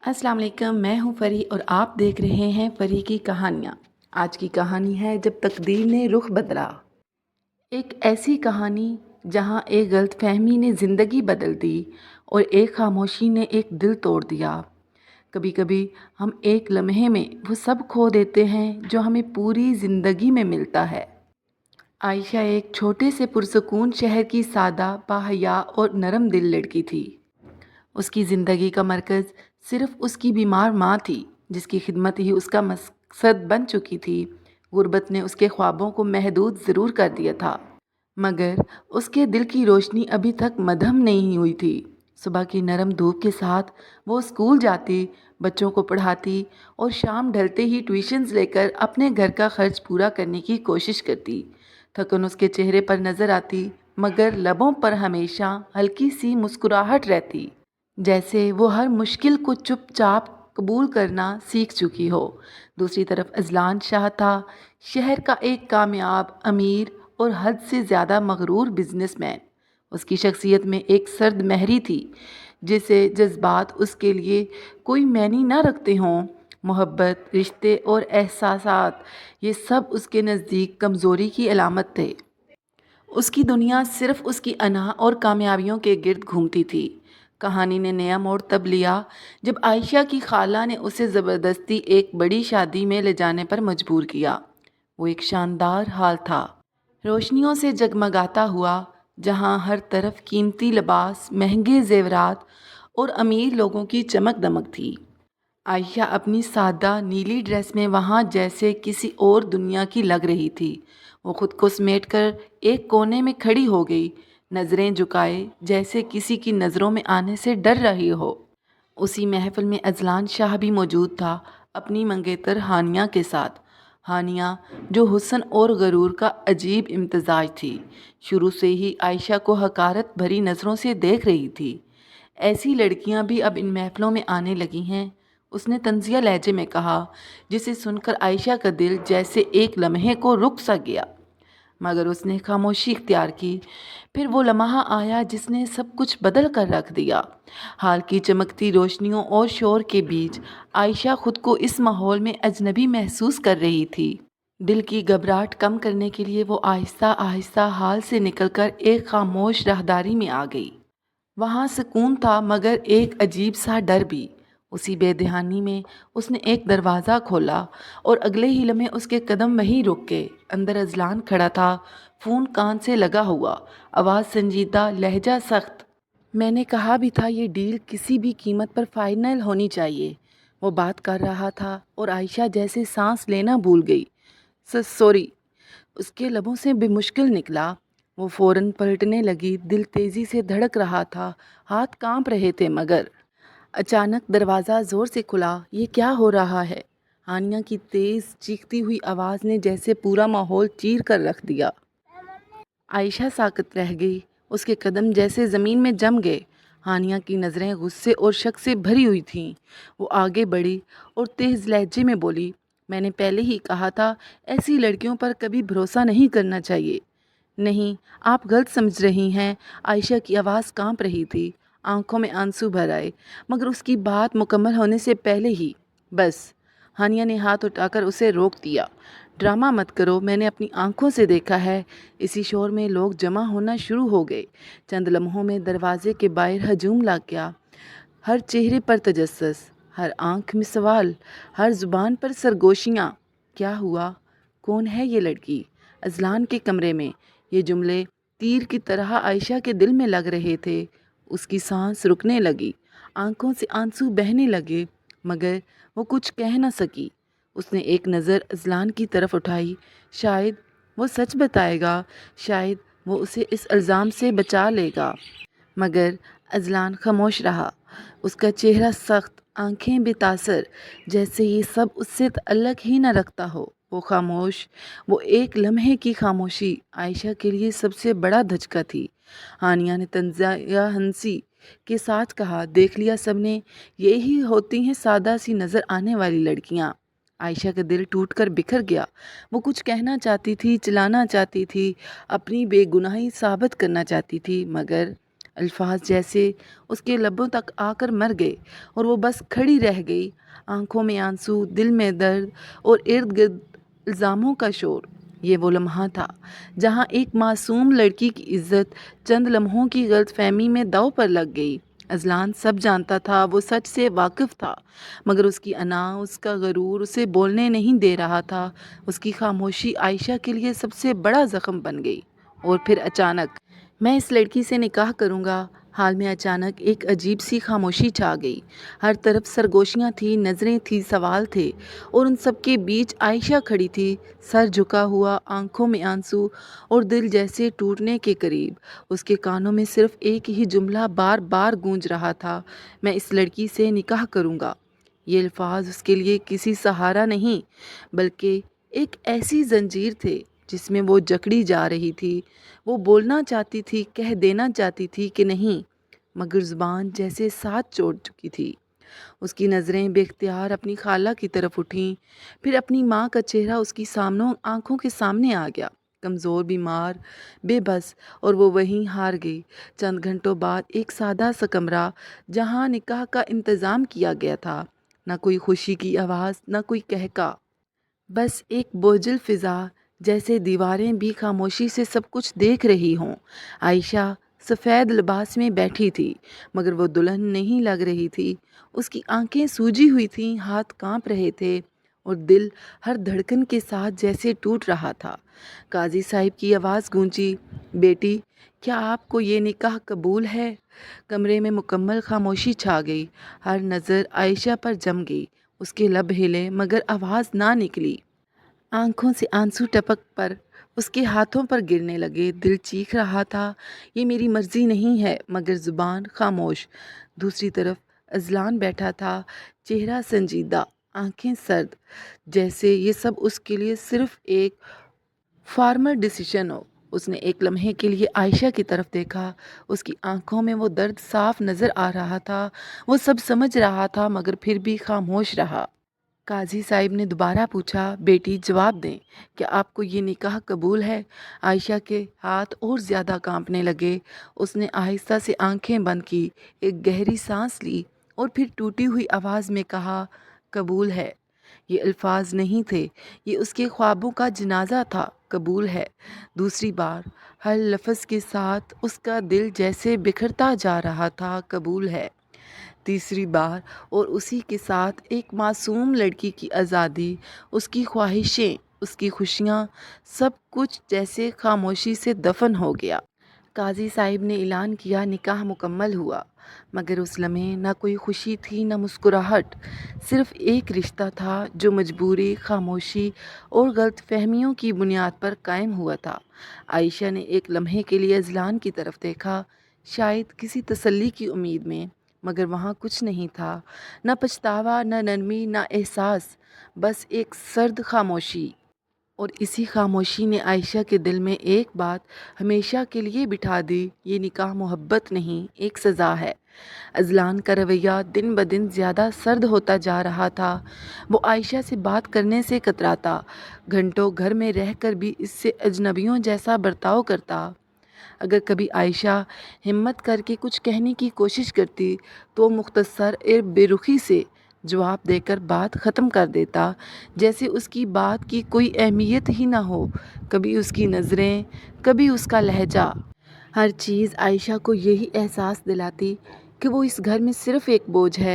अस्सलाम वालेकुम, मैं हूँ परी और आप देख रहे हैं परी की कहानियाँ। आज की कहानी है जब तकदीर ने रुख बदला। एक ऐसी कहानी जहाँ एक गलतफहमी ने ज़िंदगी बदल दी और एक खामोशी ने एक दिल तोड़ दिया। कभी कभी हम एक लम्हे में वो सब खो देते हैं जो हमें पूरी ज़िंदगी में मिलता है। आयशा एक छोटे से पुरसकून शहर की सादा, बाहया और नरम दिल लड़की थी। उसकी ज़िंदगी का मरकज़ सिर्फ़ उसकी बीमार माँ थी, जिसकी खिदमत ही उसका मकसद बन चुकी थी। गुर्बत ने उसके ख्वाबों को महदूद ज़रूर कर दिया था, मगर उसके दिल की रोशनी अभी तक मद्धम नहीं हुई थी। सुबह की नरम धूप के साथ वो स्कूल जाती, बच्चों को पढ़ाती और शाम ढलते ही ट्यूशन्स लेकर अपने घर का खर्च पूरा करने की कोशिश करती। थकन उसके चेहरे पर नज़र आती, मगर लबों पर हमेशा हल्की सी मुस्कुराहट रहती, जैसे वो हर मुश्किल को चुपचाप कबूल करना सीख चुकी हो। दूसरी तरफ अजलान शाह था, शहर का एक कामयाब, अमीर और हद से ज़्यादा मगरूर बिजनेसमैन। उसकी शख्सियत में एक सर्द महरी थी, जिसे जज्बात उसके लिए कोई मायने ना रखते हों। मोहब्बत, रिश्ते और एहसासात, ये सब उसके नज़दीक कमज़ोरी की अलामत थे। उसकी दुनिया सिर्फ उसकी अना और कामयाबियों के गिर्द घूमती थी। कहानी ने नया मोड़ तब लिया जब आयशा की खाला ने उसे ज़बरदस्ती एक बड़ी शादी में ले जाने पर मजबूर किया। वो एक शानदार हाल था, रोशनियों से जगमगाता हुआ, जहां हर तरफ कीमती लिबास, महंगे जेवरात और अमीर लोगों की चमक दमक थी। आयशा अपनी सादा नीली ड्रेस में वहाँ जैसे किसी और दुनिया की लग रही थी। वो खुद को समेटकर एक कोने में खड़ी हो गई, नज़रें झुकाए जैसे किसी की नज़रों में आने से डर रही हो। उसी महफिल में अजलान शाह भी मौजूद था, अपनी मंगेतर हानिया के साथ। हानिया, जो हुस्न और गरूर का अजीब इम्तजाज थी, शुरू से ही आयशा को हकारत भरी नज़रों से देख रही थी। ऐसी लड़कियां भी अब इन महफिलों में आने लगी हैं, उसने तंजिया लहजे में कहा, जिसे सुनकर आयशा का दिल जैसे एक लम्हे को रुक सा गया। मगर उसने खामोशी इख्तियार की। फिर वो लम्हा आया जिसने सब कुछ बदल कर रख दिया। हाल की चमकती रोशनियों और शोर के बीच आयशा खुद को इस माहौल में अजनबी महसूस कर रही थी। दिल की घबराहट कम करने के लिए वो आहिस्ता आहिस्ता हाल से निकलकर एक खामोश राहदारी में आ गई। वहाँ सुकून था, मगर एक अजीब सा डर भी। उसी बेध्यानी में उसने एक दरवाज़ा खोला और अगले ही लम्हे उसके कदम वहीं रुक गए। अंदर अजलान खड़ा था, फ़ोन कान से लगा हुआ, आवाज़ संजीदा, लहजा सख्त। मैंने कहा भी था ये डील किसी भी कीमत पर फाइनल होनी चाहिए, वो बात कर रहा था और आयशा जैसे सांस लेना भूल गई। सॉरी, उसके लबों से बेमुश्किल निकला। वो फौरन पलटने लगी, दिल तेजी से धड़क रहा था, हाथ कांप रहे थे, मगर अचानक दरवाज़ा ज़ोर से खुला। ये क्या हो रहा है? हानिया की तेज़ चीखती हुई आवाज़ ने जैसे पूरा माहौल चीर कर रख दिया। आयशा साकत रह गई, उसके कदम जैसे ज़मीन में जम गए। हानिया की नज़रें गुस्से और शक से भरी हुई थीं। वो आगे बढ़ी और तेज़ लहजे में बोली, मैंने पहले ही कहा था, ऐसी लड़कियों पर कभी भरोसा नहीं करना चाहिए। नहीं, आप गलत समझ रही हैं। आयशा की आवाज़ कांप रही थी, आंखों में आंसू भर आए, मगर उसकी बात मुकम्मल होने से पहले ही बस, हानिया ने हाथ उठाकर उसे रोक दिया। ड्रामा मत करो, मैंने अपनी आंखों से देखा है। इसी शोर में लोग जमा होना शुरू हो गए। चंद लम्हों में दरवाजे के बाहर हजूम लग गया। हर चेहरे पर तजस्सुस, हर आंख में सवाल, हर जुबान पर सरगोशियाँ। क्या हुआ? कौन है ये लड़की? अजलान के कमरे में ये जुमले तीर की तरह आयशा के दिल में लग रहे थे। उसकी सांस रुकने लगी, आंखों से आंसू बहने लगे, मगर वो कुछ कह न सकी। उसने एक नज़र अजलान की तरफ उठाई, शायद वो सच बताएगा, शायद वो उसे इस इल्ज़ाम से बचा लेगा। मगर अजलान खामोश रहा, उसका चेहरा सख्त, आंखें बेतासर, जैसे ये सब उससे अलग ही न रखता हो। वो खामोश, वो एक लम्हे की खामोशी आयशा के लिए सबसे बड़ा धचका थी। हानिया ने तंजिया हंसी के साथ कहा, देख लिया सबने, यही होती हैं सादा सी नज़र आने वाली लड़कियाँ। आयशा का दिल टूटकर बिखर गया। वो कुछ कहना चाहती थी, चिल्लाना चाहती थी, अपनी बेगुनाही साबित करना चाहती थी, मगर الفاظ جیسے اس کے لبوں تک آ کر مر گئے اور وہ بس کھڑی رہ گئی، آنکھوں میں آنسو، دل میں درد اور ارد گرد الزاموں کا شور۔ یہ وہ لمحہ تھا جہاں ایک معصوم لڑکی کی عزت چند لمحوں کی غلط فہمی میں داؤ پر لگ گئی۔ اذلان سب جانتا تھا، وہ سچ سے واقف تھا، مگر اس کی انا، اس کا غرور اسے بولنے نہیں دے رہا تھا۔ اس کی خاموشی عائشہ کے لیے سب سے بڑا زخم بن گئی۔ اور پھر اچانک، میں اس لڑکی سے نکاح کروں گا، حال میں اچانک ایک عجیب سی خاموشی چھا گئی۔ ہر طرف سرگوشیاں تھیں، نظریں تھیں، سوال تھے، اور ان سب کے بیچ عائشہ کھڑی تھی، سر جھکا ہوا، آنکھوں میں آنسو اور دل جیسے ٹوٹنے کے قریب۔ اس کے کانوں میں صرف ایک ہی جملہ بار بار گونج رہا تھا، میں اس لڑکی سے نکاح کروں گا۔ یہ الفاظ اس کے لیے کسی سہارا نہیں، بلکہ ایک ایسی زنجیر تھے جس میں وہ جکڑی جا رہی تھی۔ وہ بولنا چاہتی تھی، کہہ دینا چاہتی تھی کہ نہیں، مگر زبان جیسے ساتھ چھوڑ چکی تھی۔ اس کی نظریں بے اختیار اپنی خالہ کی طرف اٹھیں، پھر اپنی ماں کا چہرہ اس کی آنکھوں کے سامنے آ گیا، کمزور، بیمار، بے بس، اور وہ وہیں ہار گئی۔ چند گھنٹوں بعد ایک سادہ سا کمرہ جہاں نکاح کا انتظام کیا گیا تھا، نہ کوئی خوشی کی آواز، نہ کوئی قہقہ، بس ایک بوجھل فضا، جیسے دیواریں بھی خاموشی سے سب کچھ دیکھ رہی ہوں۔ عائشہ سفید لباس میں بیٹھی تھی، مگر وہ دلہن نہیں لگ رہی تھی۔ اس کی آنکھیں سوجی ہوئی تھیں، ہاتھ کانپ رہے تھے، اور دل ہر دھڑکن کے ساتھ جیسے ٹوٹ رہا تھا۔ قاضی صاحب کی آواز گونجی، بیٹی، کیا آپ کو یہ نکاح قبول ہے؟ کمرے میں مکمل خاموشی چھا گئی، ہر نظر عائشہ پر جم گئی۔ اس کے لب ہلے مگر آواز نہ نکلی۔ آنکھوں سے آنسو ٹپک پر اس کے ہاتھوں پر گرنے لگے۔ دل چیخ رہا تھا، یہ میری مرضی نہیں ہے، مگر زبان خاموش۔ دوسری طرف اذلان بیٹھا تھا، چہرہ سنجیدہ، آنکھیں سرد، جیسے یہ سب اس کے لیے صرف ایک فارمل ڈیسیژن ہو۔ اس نے ایک لمحے کے لیے عائشہ کی طرف دیکھا، اس کی آنکھوں میں وہ درد صاف نظر آ رہا تھا۔ وہ سب سمجھ رہا تھا، مگر پھر بھی خاموش رہا۔ قاضی صاحب نے دوبارہ پوچھا، بیٹی، جواب دیں، کیا آپ کو یہ نکاح قبول ہے؟ عائشہ کے ہاتھ اور زیادہ کانپنے لگے۔ اس نے آہستہ سے آنکھیں بند کی، ایک گہری سانس لی، اور پھر ٹوٹی ہوئی آواز میں کہا، قبول ہے۔ یہ الفاظ نہیں تھے، یہ اس کے خوابوں کا جنازہ تھا۔ قبول ہے۔ دوسری بار، ہر لفظ کے ساتھ اس کا دل جیسے بکھرتا جا رہا تھا، قبول ہے۔ تیسری بار، اور اسی کے ساتھ ایک معصوم لڑکی کی آزادی، اس کی خواہشیں، اس کی خوشیاں، سب کچھ جیسے خاموشی سے دفن ہو گیا۔ قاضی صاحب نے اعلان کیا، نکاح مکمل ہوا، مگر اس لمحے نہ کوئی خوشی تھی، نہ مسکراہٹ، صرف ایک رشتہ تھا جو مجبوری، خاموشی اور غلط فہمیوں کی بنیاد پر قائم ہوا تھا۔ عائشہ نے ایک لمحے کے لیے اذلان کی طرف دیکھا، شاید کسی تسلی کی امید میں، مگر وہاں کچھ نہیں تھا، نہ پچھتاوا، نہ نرمی، نہ احساس، بس ایک سرد خاموشی۔ اور اسی خاموشی نے عائشہ کے دل میں ایک بات ہمیشہ کے لیے بٹھا دی، یہ نکاح محبت نہیں، ایک سزا ہے۔ اذلان کا رویہ دن بدن زیادہ سرد ہوتا جا رہا تھا۔ وہ عائشہ سے بات کرنے سے کتراتا، گھنٹوں گھر میں رہ کر بھی اس سے اجنبیوں جیسا برتاؤ کرتا۔ اگر کبھی عائشہ ہمت کر کے کچھ کہنے کی کوشش کرتی تو وہ مختصر بے رخی سے جواب دے کر بات ختم کر دیتا، جیسے اس کی بات کی کوئی اہمیت ہی نہ ہو۔ کبھی اس کی نظریں، کبھی اس کا لہجہ، ہر چیز عائشہ کو یہی احساس دلاتی کہ وہ اس گھر میں صرف ایک بوجھ ہے۔